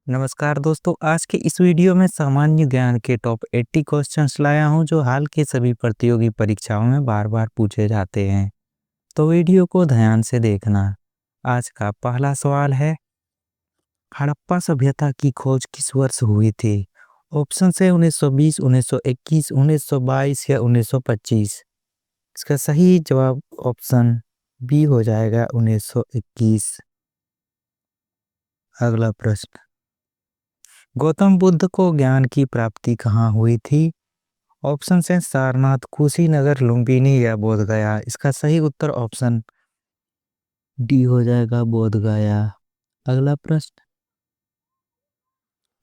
नमस्कार दोस्तों, आज के इस वीडियो में सामान्य ज्ञान के टॉप 80 क्वेश्चंस लाया हूं जो हाल के सभी प्रतियोगी परीक्षाओं में बार-बार पूछे जाते हैं। तो वीडियो को ध्यान से देखना। आज का पहला सवाल है, हड़प्पा सभ्यता की खोज किस वर्ष हुई थी? ऑप्शन है 1920, 1921, 1922 या 1925। इसका सही जवाब ऑप्शन बी हो जाएगा 1921। अगला प्रश्न, गौतम बुद्ध को ज्ञान की प्राप्ति कहाँ हुई थी? ऑप्शन है सारनाथ, कुशीनगर, लुम्बिनी या बोध गया। इसका सही उत्तर ऑप्शन डी हो जाएगा, बोध गया। अगला प्रश्न,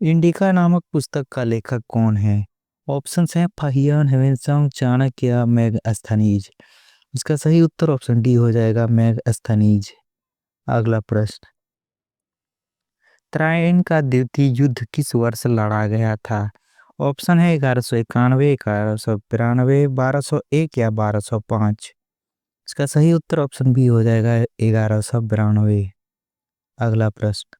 इंडिका नामक पुस्तक का लेखक कौन है? ऑप्शन है फाहियान, हेवेनसंग, चाणक्य या मैगस्थनीज। इसका सही उत्तर ऑप्शन डी हो जाएगा, मैगस्थनीज। अगला प्रश्न, त्रायन का द्वितीय युद्ध किस वर्ष लड़ा गया था? ऑप्शन है 1191, 1192, 1201 या 1205। इसका सही उत्तर ऑप्शन बी हो जाएगा, 1192। अगला प्रश्न,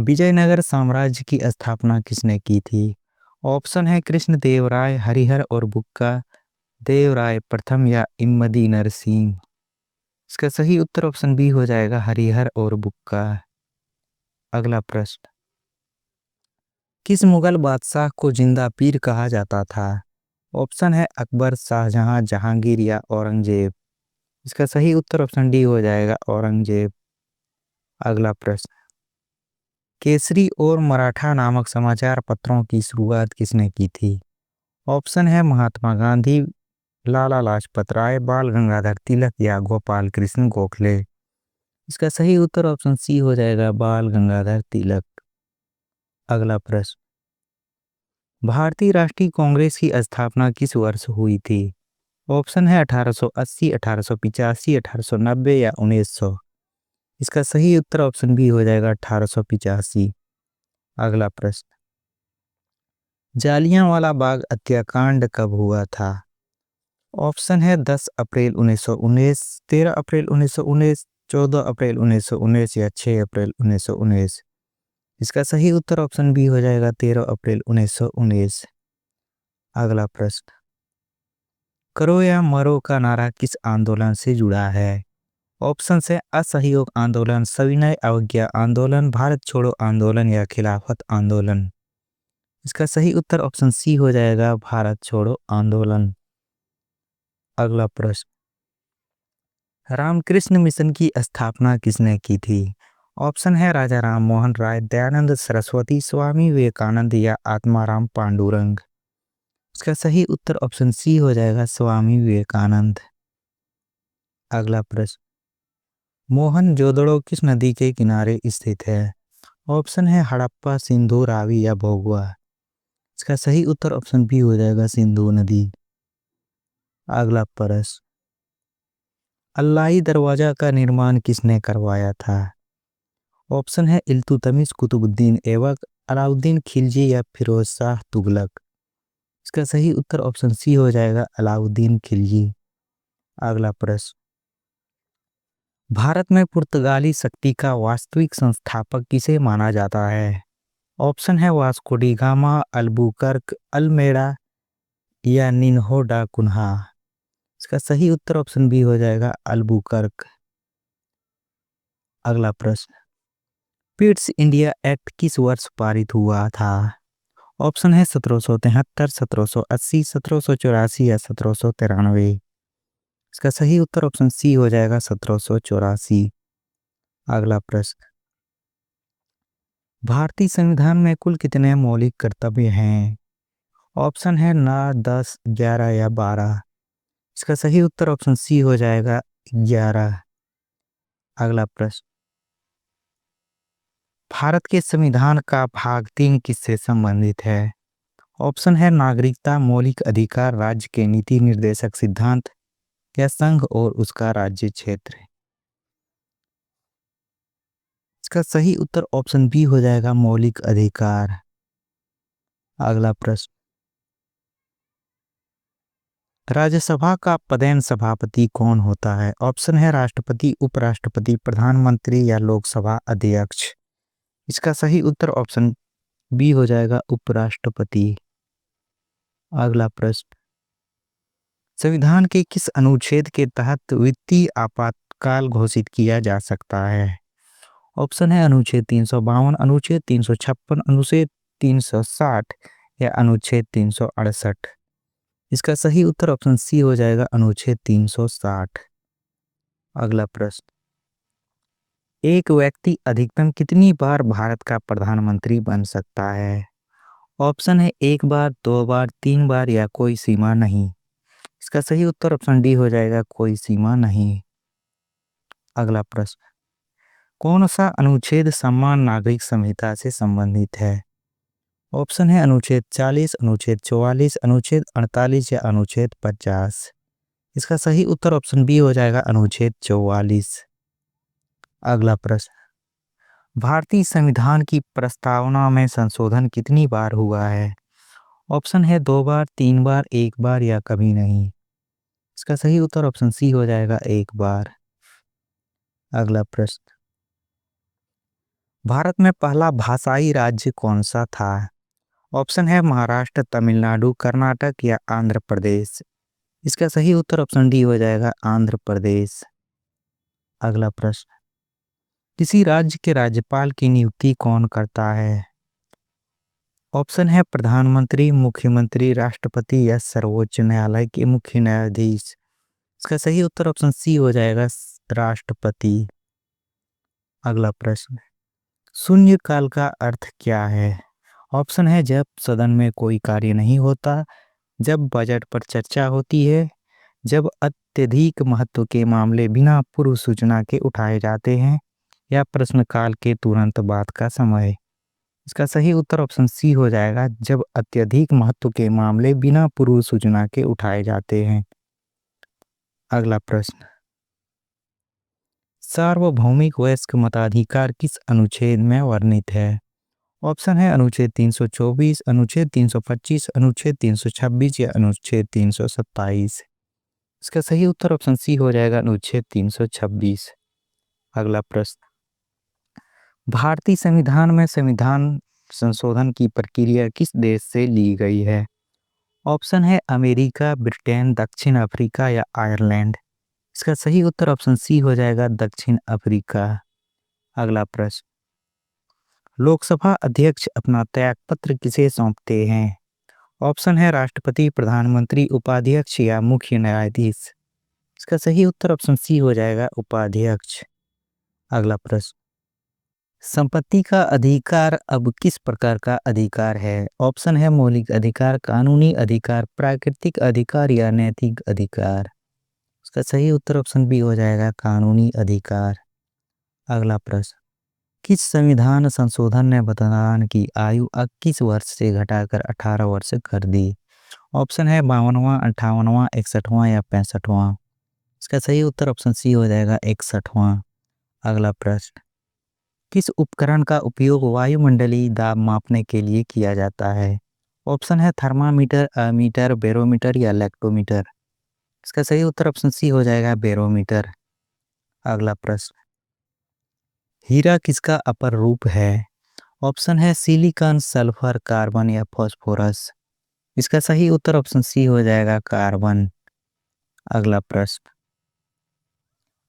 विजयनगर साम्राज्य की स्थापना किसने की थी? ऑप्शन है कृष्णदेवराय, हरिहर और बुक्का, देवराय प्रथम या इम्मदी नरसिंह। इसका सही उत्तर ऑप्शन बी हो जाएगा, हरिहर और बुक्का। अगला प्रश्न, किस मुगल बादशाह को जिंदा पीर कहा जाता था? ऑप्शन है अकबर, शाहजहां, जहांगीर या औरंगजेब। इसका सही उत्तर ऑप्शन डी हो जाएगा, औरंगजेब। अगला प्रश्न, केसरी और मराठा नामक समाचार पत्रों की शुरुआत किसने की थी? ऑप्शन है महात्मा गांधी, लाला लाजपत राय, बाल गंगाधर तिलक या गोपाल कृष्ण गोखले। इसका सही उत्तर ऑप्शन सी हो जाएगा, बाल गंगाधर तिलक। अगला प्रश्न, भारतीय राष्ट्रीय कांग्रेस की स्थापना किस वर्ष हुई थी? ऑप्शन है 1880, 1885, 1890 या 1900। इसका सही उत्तर ऑप्शन बी हो जाएगा, 1885। अगला प्रश्न, जालियांवाला बाग हत्याकांड कब हुआ था? ऑप्शन है 10 अप्रैल 1919, 13 अप्रैल 1919, 14 अप्रैल 1919 या 6 अप्रैल 1919। इसका सही उत्तर ऑप्शन बी हो जाएगा, 13 अप्रैल 1919। अगला प्रश्न, करो या मरो का नारा किस आंदोलन से जुड़ा है? ऑप्शन है असहयोग आंदोलन, सविनय अवज्ञा आंदोलन, भारत छोड़ो आंदोलन या खिलाफत आंदोलन। इसका सही उत्तर ऑप्शन सी हो जाएगा, भारत छोड़ो आंदोलन। अगला प्रश्न, रामकृष्ण मिशन की स्थापना किसने की थी? ऑप्शन है राजा राम मोहन राय, दयानंद सरस्वती, स्वामी विवेकानंद या आत्माराम पांडुरंग। इसका सही उत्तर ऑप्शन सी हो जाएगा, स्वामी विवेकानंद। अगला प्रश्न, मोहनजोदड़ो किस नदी के किनारे स्थित है? ऑप्शन है हड़प्पा, सिंधु, रावी या भोगवा। इसका सही उत्तर ऑप्शन बी हो जाएगा, सिंधु नदी। अगला प्रश्न, अल्लाही दरवाजा का निर्माण किसने करवाया था? ऑप्शन है इल्तुतमिश, कुतुबुद्दीन ऐबक, अलाउद्दीन खिलजी या फिरोज शाह तुगलक। इसका सही उत्तर ऑप्शन सी हो जाएगा, अलाउद्दीन खिलजी। अगला प्रश्न, भारत में पुर्तगाली शक्ति का वास्तविक संस्थापक किसे माना जाता है? ऑप्शन है Vasco da Gama, Albuquerque, Almeida या निन्हो डा कुन्हा। इसका सही उत्तर ऑप्शन बी हो जाएगा, अल्बुकर्क। अगला प्रश्न, पिट्स इंडिया एक्ट किस वर्ष पारित हुआ था? ऑप्शन है 1773, 1780, 1784 या 1793। इसका सही उत्तर ऑप्शन सी हो जाएगा, 1784। अगला प्रश्न, भारतीय संविधान में कुल कितने मौलिक कर्तव्य हैं? ऑप्शन है 9, 10, 11 या 12। इसका सही उत्तर ऑप्शन सी हो जाएगा, 11। अगला प्रश्न, भारत के संविधान का भाग 3 किससे संबंधित है? ऑप्शन है नागरिकता, मौलिक अधिकार, राज्य के नीति निर्देशक सिद्धांत या संघ और उसका राज्य क्षेत्र। इसका सही उत्तर ऑप्शन बी हो जाएगा, मौलिक अधिकार। अगला प्रश्न, राज्यसभा का पदेन सभापति कौन होता है? ऑप्शन है राष्ट्रपति, उपराष्ट्रपति, प्रधानमंत्री या लोकसभा अध्यक्ष। इसका सही उत्तर ऑप्शन बी हो जाएगा उपराष्ट्रपति। अगला प्रश्न, संविधान के किस अनुच्छेद के तहत वित्तीय आपातकाल घोषित किया जा सकता है? ऑप्शन है अनुच्छेद 352, अनुच्छेद 356, अनुच्छेद 360 या अनुच्छेद 368। इसका सही उत्तर ऑप्शन सी हो जाएगा अनुच्छेद 360। अगला प्रश्न, एक व्यक्ति अधिकतम कितनी बार भारत का प्रधानमंत्री बन सकता है? ऑप्शन है एक बार, दो बार, तीन बार या कोई सीमा नहीं। इसका सही उत्तर ऑप्शन डी हो जाएगा कोई सीमा नहीं। अगला प्रश्न, कौन सा अनुच्छेद समान नागरिक संहिता से संबंधित है? ऑप्शन है अनुच्छेद 40, अनुच्छेद 44, अनुच्छेद 48 या अनुच्छेद 50। इसका सही उत्तर ऑप्शन बी हो जाएगा अनुच्छेद 44। अगला प्रश्न, भारतीय संविधान की प्रस्तावना में संशोधन कितनी बार हुआ है? ऑप्शन है दो बार, तीन बार, एक बार या कभी नहीं। इसका सही उत्तर ऑप्शन सी हो जाएगा एक बार। अगला प्रश्न, भारत में पहला भाषाई राज्य कौन सा था? ऑप्शन है महाराष्ट्र, तमिलनाडु, कर्नाटक या आंध्र प्रदेश। इसका सही उत्तर ऑप्शन डी हो जाएगा आंध्र प्रदेश। अगला प्रश्न, किसी राज्य के राज्यपाल की नियुक्ति कौन करता है? ऑप्शन है प्रधानमंत्री, मुख्यमंत्री, राष्ट्रपति या सर्वोच्च न्यायालय के मुख्य न्यायाधीश। इसका सही उत्तर ऑप्शन सी हो जाएगा राष्ट्रपति। अगला प्रश्न, शून्यकाल का अर्थ क्या है? ऑप्शन है जब सदन में कोई कार्य नहीं होता, जब बजट पर चर्चा होती है, जब अत्यधिक महत्व के मामले बिना पूर्व सूचना के उठाए जाते हैं या प्रश्नकाल के तुरंत बाद का समय। इसका सही उत्तर ऑप्शन सी हो जाएगा जब अत्यधिक महत्व के मामले बिना पूर्व सूचना के उठाए जाते हैं। अगला प्रश्न, सार्वभौमिक वयस्क मताधिकार किस अनुच्छेद में वर्णित है? ऑप्शन है अनुच्छेद 324, अनुच्छेद 325, अनुच्छेद 326 या अनुच्छेद 327। इसका सही उत्तर ऑप्शन सी हो जाएगा अनुच्छेद 326। अगला प्रश्न, भारतीय संविधान में संविधान संशोधन की प्रक्रिया किस देश से ली गई है? ऑप्शन है अमेरिका, ब्रिटेन, दक्षिण अफ्रीका या आयरलैंड। इसका सही उत्तर ऑप्शन सी हो जाएगा दक्षिण अफ्रीका। अगला प्रश्न, लोकसभा अध्यक्ष अपना त्यागपत्र किसे सौंपते हैं? ऑप्शन है राष्ट्रपति, प्रधानमंत्री, उपाध्यक्ष या मुख्य न्यायाधीश। इसका सही उत्तर ऑप्शन सी हो जाएगा उपाध्यक्ष। अगला प्रश्न, संपत्ति का अधिकार अब किस प्रकार का अधिकार है? ऑप्शन है मौलिक अधिकार, कानूनी अधिकार, प्राकृतिक अधिकार या नैतिक अधिकार। इसका सही उत्तर ऑप्शन बी हो जाएगा कानूनी अधिकार। अगला प्रश्न, किस संविधान संशोधन ने मतदान की आयु 21 वर्ष से घटाकर 18 वर्ष कर दी? ऑप्शन है 52वां, 58वां, 61वां या 65वां। इसका सही उत्तर ऑप्शन सी हो जाएगा 61वां। अगला प्रश्न, किस उपकरण का उपयोग वायुमंडलीय दाब मापने के लिए किया जाता है? ऑप्शन है थर्मामीटर, अमीटर, बैरोमीटर या लैक्टोमीटर। इसका सही उत्तर ऑप्शन सी हो जाएगा बैरोमीटर। अगला प्रश्न, हीरा किसका अपर रूप है? ऑप्शन है सिलिकॉन, सल्फर, कार्बन या फास्फोरस। इसका सही उत्तर ऑप्शन सी हो जाएगा कार्बन। अगला प्रश्न,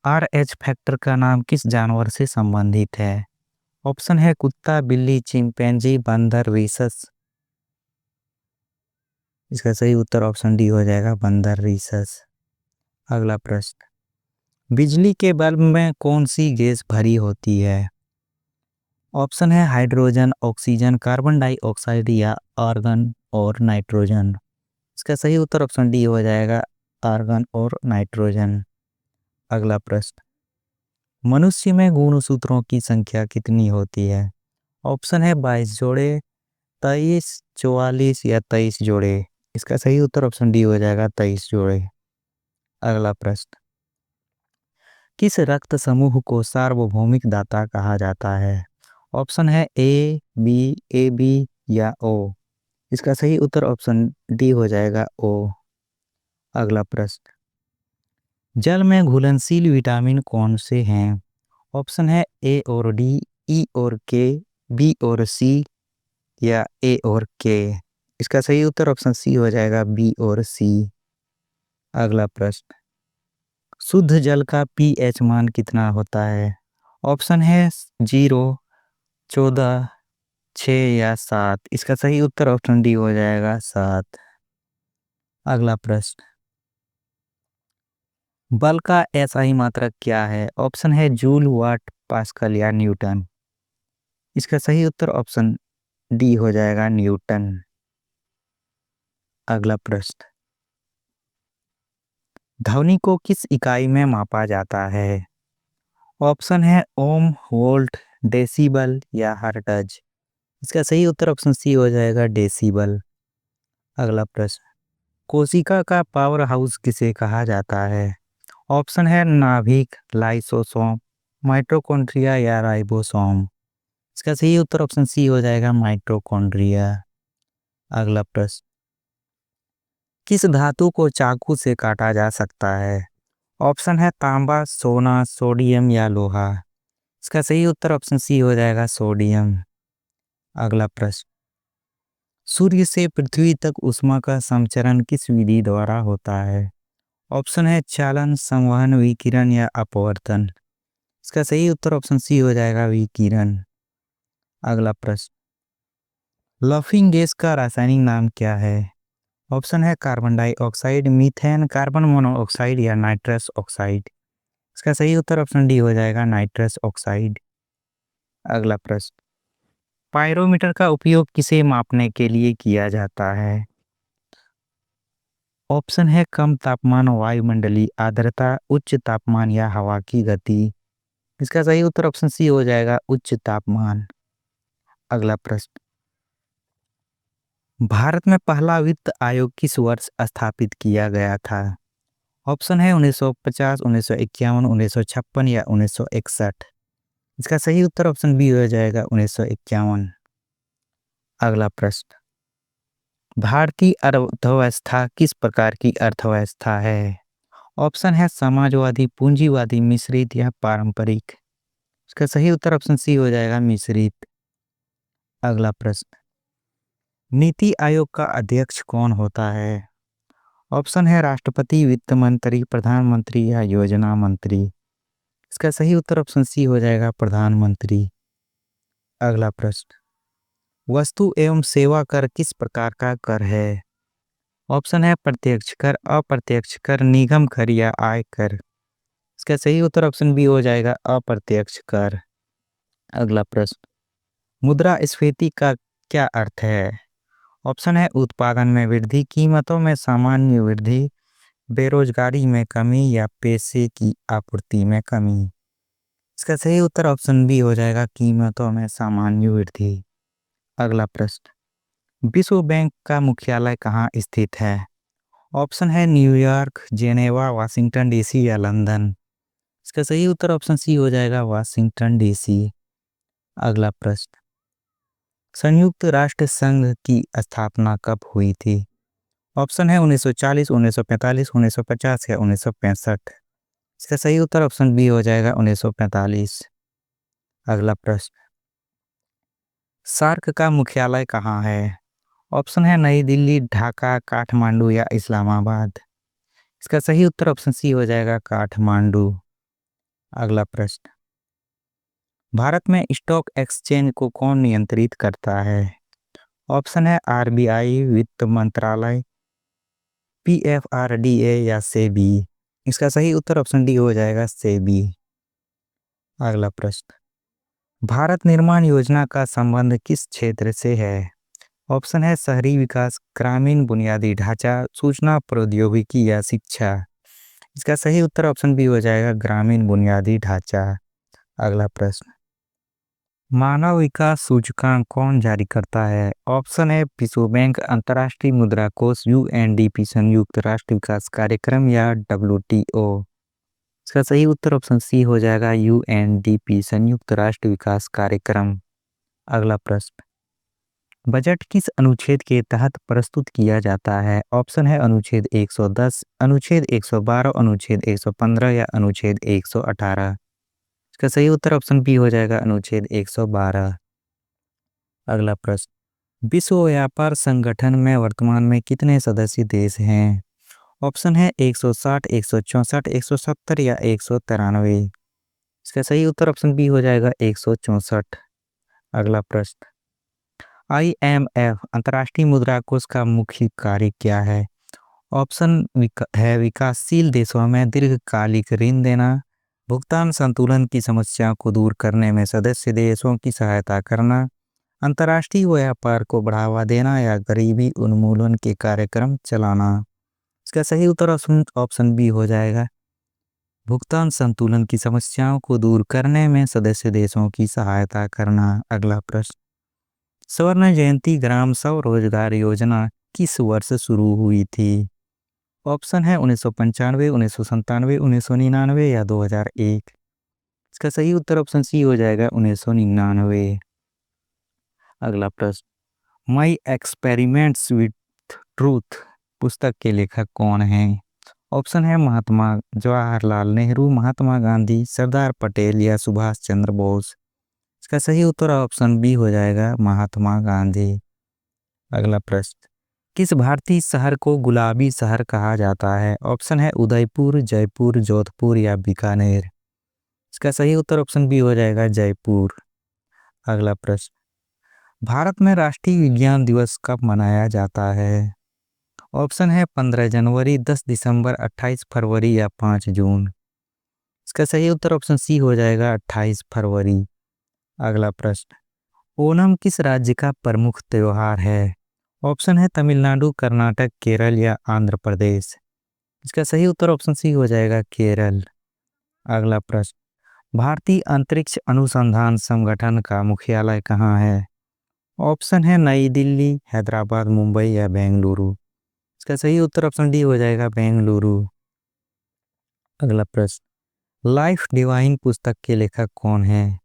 RH फैक्टर का नाम किस जानवर से संबंधित है? ऑप्शन है कुत्ता, बिल्ली, चिंपैंजी, बंदर, रीसस। इसका सही उत्तर ऑप्शन डी हो जाएगा बंदर, रीसस। अगला प्रश्न, बिजली के बल्ब में कौन सी गैस भरी होती है? ऑप्शन है हाइड्रोजन, ऑक्सीजन, कार्बन डाइऑक्साइड या आर्गन और नाइट्रोजन। इसका सही उत्तर ऑप्शन डी हो जाएगा आर्गन और नाइट्रोजन। अगला प्रश्न, मनुष्य में गुणसूत्रों की संख्या कितनी होती है? ऑप्शन है 22 जोड़े, 23, 44 या 23 जोड़े। इसका सही उत्तर ऑप्शन डी हो जाएगा 23 जोड़े। अगला प्रश्न, किस रक्त समूह को सार्वभौमिक दाता कहा जाता है? ऑप्शन है ए बी या ओ। इसका सही उत्तर ऑप्शन डी हो जाएगा ओ। अगला प्रश्न, जल में घुलनशील विटामिन कौन से हैं? ऑप्शन है ए और डी, ई और के, बी और सी या ए और के? इसका सही उत्तर ऑप्शन सी हो जाएगा, बी और सी। अगला प्रश्न, शुद्ध जल का पीएच मान कितना होता है? ऑप्शन है 0, 14, 6 या 7। इसका सही उत्तर ऑप्शन डी हो जाएगा, 7। अगला प्रश्न, बल का एसआई मात्रक क्या है? ऑप्शन है जूल, वाट, पास्कल या न्यूटन। इसका सही उत्तर ऑप्शन डी हो जाएगा, न्यूटन। अगला प्रश्न, ध्वनि को किस इकाई में मापा जाता है? ऑप्शन है ओम, वोल्ट, डेसिबल या हर्ट्ज। इसका सही उत्तर ऑप्शन सी हो जाएगा, डेसिबल। अगला प्रश्न, कोशिका का पावर हाउस किसे कहा जाता है? ऑप्शन है नाभिक, लाइसोसोम, माइटोकॉन्ड्रिया या राइबोसोम। इसका सही उत्तर ऑप्शन सी हो जाएगा, माइटोकॉन्ड्रिया। अगला प्रश्न, किस धातु को चाकू से काटा जा सकता है? ऑप्शन है तांबा, सोना, सोडियम या लोहा। इसका सही उत्तर ऑप्शन सी हो जाएगा, सोडियम। अगला प्रश्न, सूर्य से पृथ्वी तक ऊष्मा का संचरण किस विधि द्वारा होता है? ऑप्शन है चालन, संवहन, विकिरण या अपवर्तन। इसका सही उत्तर ऑप्शन सी हो जाएगा, विकिरण। अगला प्रश्न, लफिंग गैस का रासायनिक नाम क्या है? ऑप्शन है carbon dioxide, methane, carbon monoxide या नाइट्रस ऑक्साइड। इसका सही उत्तर ऑप्शन डी हो जाएगा, नाइट्रस ऑक्साइड। अगला प्रश्न, पायरोमीटर का उपयोग किसे मापने के लिए किया जाता है? ऑप्शन है कम तापमान, वायुमंडलीय आर्द्रता, उच्च तापमान या हवा की गति। इसका सही उत्तर ऑप्शन सी हो जाएगा, उच्च तापमान। अगला प्रश्न, भारत में पहला वित्त आयोग किस वर्ष स्थापित किया गया था? ऑप्शन है 1950, 1951, 1956 या 1961। इसका सही उत्तर ऑप्शन बी हो जाएगा, 1951। अगला प्रश्न, भारतीय अर्थव्यवस्था किस प्रकार की अर्थव्यवस्था है? ऑप्शन है समाजवादी, पूंजीवादी, मिश्रित या पारंपरिक। इसका सही उत्तर ऑप्शन सी हो जाएगा, मिश्रित। अगला प्रश्न, नीति आयोग का अध्यक्ष कौन होता है? ऑप्शन है राष्ट्रपति, वित्त मंत्री, प्रधानमंत्री या योजना मंत्री। इसका सही उत्तर ऑप्शन सी हो जाएगा, प्रधानमंत्री। अगला प्रश्न, वस्तु एवं सेवा कर किस प्रकार का कर है? ऑप्शन है प्रत्यक्ष कर, अप्रत्यक्ष कर, निगम कर या आय कर। इसका सही उत्तर ऑप्शन बी हो जाएगा, अप्रत्यक्ष कर। अगला प्रश्न, मुद्रास्फीति का क्या अर्थ है? ऑप्शन है उत्पादन में वृद्धि, कीमतों में सामान्य वृद्धि, बेरोजगारी में कमी या पैसे की आपूर्ति में कमी। इसका सही उत्तर ऑप्शन बी हो जाएगा, कीमतों में सामान्य वृद्धि। अगला प्रश्न, विश्व बैंक का मुख्यालय कहाँ स्थित है? ऑप्शन है न्यूयॉर्क, जेनेवा, वाशिंगटन डीसी या लंदन। इसका सही उत्तर ऑप्शन सी हो जाएगा, वाशिंगटन डीसी। अगला प्रश्न, संयुक्त राष्ट्र संघ की स्थापना कब हुई थी? ऑप्शन है 1940, 1945, 1950 या 1965। इसका सही उत्तर ऑप्शन बी हो जाएगा, 1945। अगला प्रश्न, सार्क का मुख्यालय कहाँ है? ऑप्शन है नई दिल्ली, ढाका, काठमांडू या इस्लामाबाद। इसका सही उत्तर ऑप्शन सी हो जाएगा, काठमांडू। अगला प्रश्न, भारत में स्टॉक एक्सचेंज को कौन नियंत्रित करता है? ऑप्शन है आरबीआई, वित्त मंत्रालय, पीएफआरडीए या सेबी। इसका सही उत्तर ऑप्शन डी हो जाएगा, सेबी। अगला प्रश्न, भारत निर्माण योजना का संबंध किस क्षेत्र से है? ऑप्शन है शहरी विकास, ग्रामीण बुनियादी ढांचा, सूचना प्रौद्योगिकी या शिक्षा। इसका सही उत्तर ऑप्शन बी हो जाएगा, ग्रामीण बुनियादी ढांचा। अगला प्रश्न, मानव विकास सूचकांक कौन जारी करता है? ऑप्शन है विश्व बैंक, अंतर्राष्ट्रीय मुद्रा कोष, यूएनडीपी, संयुक्त राष्ट्र विकास कार्यक्रम या डब्ल्यूटीओ। इसका सही उत्तर ऑप्शन सी हो जाएगा, यूएनडीपी, संयुक्त राष्ट्र विकास कार्यक्रम। अगला प्रश्न, बजट किस अनुच्छेद के तहत प्रस्तुत किया जाता है? ऑप्शन है अनुच्छेद 110, अनुच्छेद 112, अनुच्छेद 115 या अनुच्छेद 118। इसका सही उत्तर ऑप्शन बी हो जाएगा, अनुच्छेद 112। अगला प्रश्न, विश्व व्यापार संगठन में वर्तमान में कितने सदस्य देश हैं? ऑप्शन है 160, 164, 170 या 193। इसका सही उत्तर ऑप्शन बी हो जाएगा 164। अगला प्रश्न, IMF अंतर्राष्ट्रीय मुद्रा कोष का मुख्य कार्य क्या है? ऑप्शन है विकासशील देशों में दीर्घकालिक ऋण देना, भुगतान संतुलन की समस्याओं को दूर करने में सदस्य देशों की सहायता करना, अंतर्राष्ट्रीय व्यापार को बढ़ावा देना या गरीबी उन्मूलन के कार्यक्रम चलाना। इसका सही उत्तर ऑप्शन बी हो जाएगा भुगतान संतुलन की समस्याओं को दूर करने में सदस्य देशों की सहायता करना। अगला प्रश्न, स्वर्ण जयंती ग्राम स्वरोजगार योजना किस वर्ष शुरू हुई थी? ऑप्शन है 1995, 1997, 1999 या 2001। इसका सही उत्तर ऑप्शन सी हो जाएगा 1999। अगला प्रश्न, माई एक्सपेरिमेंट्स विथ ट्रूथ पुस्तक के लेखक कौन हैं? ऑप्शन है महात्मा जवाहरलाल नेहरू, महात्मा गांधी, सरदार पटेल या सुभाष चंद्र बोस। इसका सही उत्तर ऑप्शन बी हो जाएगा महात्मा गांधी। अगला प्रश्न, किस भारतीय शहर को गुलाबी शहर कहा जाता है? ऑप्शन है उदयपुर, जयपुर, जोधपुर या बीकानेर। इसका सही उत्तर ऑप्शन बी हो जाएगा जयपुर। अगला प्रश्न, भारत में राष्ट्रीय विज्ञान दिवस कब मनाया जाता है? ऑप्शन है 15 जनवरी, 10 दिसंबर, 28 फरवरी या 5 जून। इसका सही उत्तर ऑप्शन सी हो जाएगा 28 फरवरी। अगला प्रश्न, ओणम किस राज्य का प्रमुख त्योहार है? ऑप्शन है तमिलनाडु, कर्नाटक, केरल या आंध्र प्रदेश। इसका सही उत्तर ऑप्शन सी हो जाएगा केरल। अगला प्रश्न, भारतीय अंतरिक्ष अनुसंधान संगठन का मुख्यालय कहाँ है? ऑप्शन है नई दिल्ली, हैदराबाद, मुंबई या बेंगलुरु। इसका सही उत्तर ऑप्शन डी हो जाएगा बेंगलुरु। अगला प्रश्न, लाइफ डिवाइन पुस्तक के लेखक कौन है?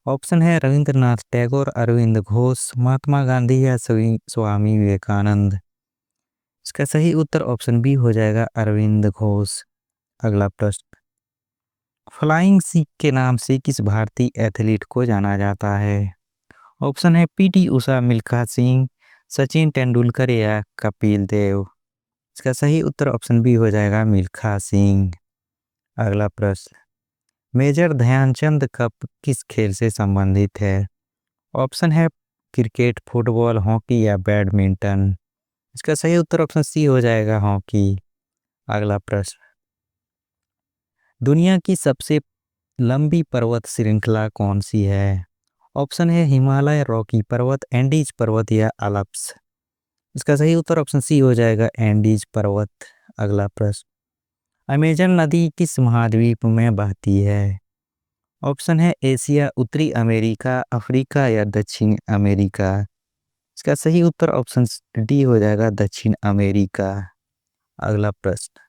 ऑप्शन है रविंद्रनाथ टैगोर, अरविंद घोष, महात्मा गांधी या स्वामी विवेकानंद। इसका सही उत्तर ऑप्शन बी हो जाएगा अरविंद घोष। अगला प्रश्न, फ्लाइंग सिख के नाम से किस भारतीय एथलीट को जाना जाता है? ऑप्शन है PT उषा, मिल्खा सिंह, सचिन तेंदुलकर या कपिल देव। इसका सही उत्तर ऑप्शन बी हो जाएगा मिल्खा सिंह। अगला प्रश्न, मेजर ध्यानचंद कप किस खेल से संबंधित है? ऑप्शन है क्रिकेट, फुटबॉल, हॉकी या बैडमिंटन। इसका सही उत्तर ऑप्शन सी हो जाएगा हॉकी। अगला प्रश्न, दुनिया की सबसे लंबी पर्वत श्रृंखला कौन सी है? ऑप्शन है हिमालय, रॉकी पर्वत, एंडीज पर्वत या अल्प्स। इसका सही उत्तर ऑप्शन सी हो जाएगा एंडीज पर्वत। अगला प्रश्न, अमेजन नदी किस महाद्वीप में बहती है? ऑप्शन है एशिया, उत्तरी अमेरिका, अफ्रीका या दक्षिण अमेरिका। इसका सही उत्तर ऑप्शन डी हो जाएगा दक्षिण अमेरिका। अगला प्रश्न,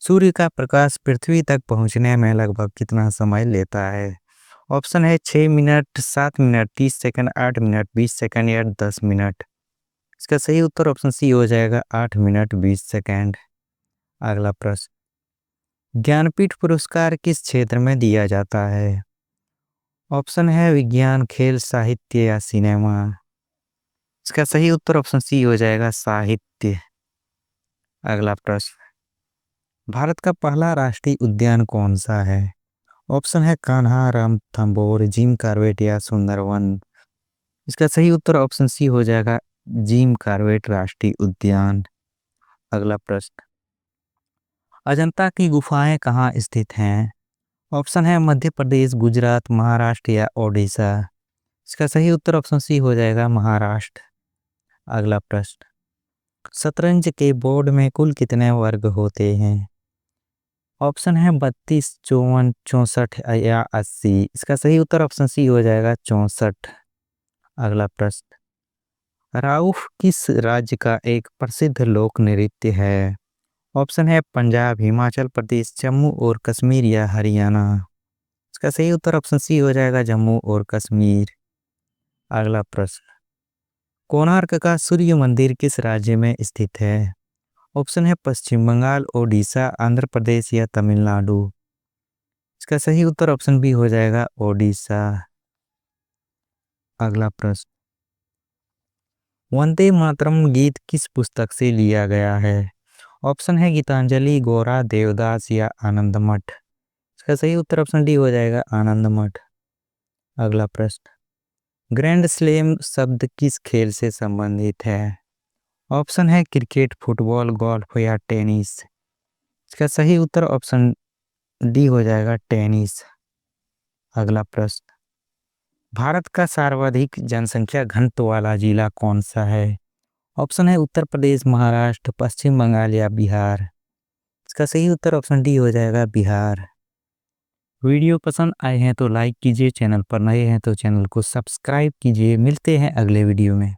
सूर्य का प्रकाश पृथ्वी तक पहुंचने में लगभग कितना समय लेता है? ऑप्शन है 6 minute, 7 minute, 30 second, 8 minute, 20 second या 10 मिनट। इसका सही उत्तर ऑप्शन सी हो जाएगा 8 मिनट 20 सेकंड। अगला प्रश्न, ज्ञानपीठ पुरस्कार किस क्षेत्र में दिया जाता है? ऑप्शन है विज्ञान, खेल, साहित्य या सिनेमा। इसका सही उत्तर ऑप्शन सी हो जाएगा साहित्य। अगला प्रश्न, भारत का पहला राष्ट्रीय उद्यान कौन सा है? ऑप्शन है कान्हा, रणथंभौर, जिम कॉर्बेट या सुंदरवन। इसका सही उत्तर ऑप्शन सी हो जाएगा जिम कॉर्बेट राष्ट्रीय उद्यान। अगला प्रश्न, अजंता की गुफाएं कहाँ स्थित हैं? ऑप्शन है मध्य प्रदेश, गुजरात, महाराष्ट्र या ओडिशा। इसका सही उत्तर ऑप्शन सी हो जाएगा महाराष्ट्र। अगला प्रश्न, शतरंज के बोर्ड में कुल कितने वर्ग होते हैं? ऑप्शन है 32, 54, 64 या 80। इसका सही उत्तर ऑप्शन सी हो जाएगा 64। अगला प्रश्न, राउफ किस राज्य का एक प्रसिद्ध लोक नृत्य है? ऑप्शन है पंजाब, हिमाचल प्रदेश, जम्मू और कश्मीर या हरियाणा। इसका सही उत्तर ऑप्शन सी हो जाएगा जम्मू और कश्मीर। अगला प्रश्न, कोणार्क का सूर्य मंदिर किस राज्य में स्थित है? ऑप्शन है पश्चिम बंगाल, ओडिशा, आंध्र प्रदेश या तमिलनाडु। इसका सही उत्तर ऑप्शन बी हो जाएगा ओडिशा। अगला प्रश्न, वंदे मातरम गीत किस पुस्तक से लिया गया है? ऑप्शन है गीतांजलि, गोरा, देवदास या आनंद मठ। इसका सही उत्तर ऑप्शन डी हो जाएगा, आनंद मठ। अगला प्रश्न, ग्रैंड स्लैम शब्द किस खेल से संबंधित है? ऑप्शन है क्रिकेट, फुटबॉल, गोल्फ या टेनिस। इसका सही उत्तर ऑप्शन डी हो जाएगा, टेनिस। अगला प्रश्न, भारत का सर्वाधिक जनसंख्या घनत्व वाला जिला कौन सा है? ऑप्शन है उत्तर प्रदेश, महाराष्ट्र, पश्चिम बंगाल या बिहार। इसका सही उत्तर ऑप्शन डी हो जाएगा, बिहार। वीडियो पसंद आए हैं तो लाइक कीजिए, चैनल पर नए हैं तो चैनल को सब्सक्राइब कीजिए। मिलते हैं अगले वीडियो में।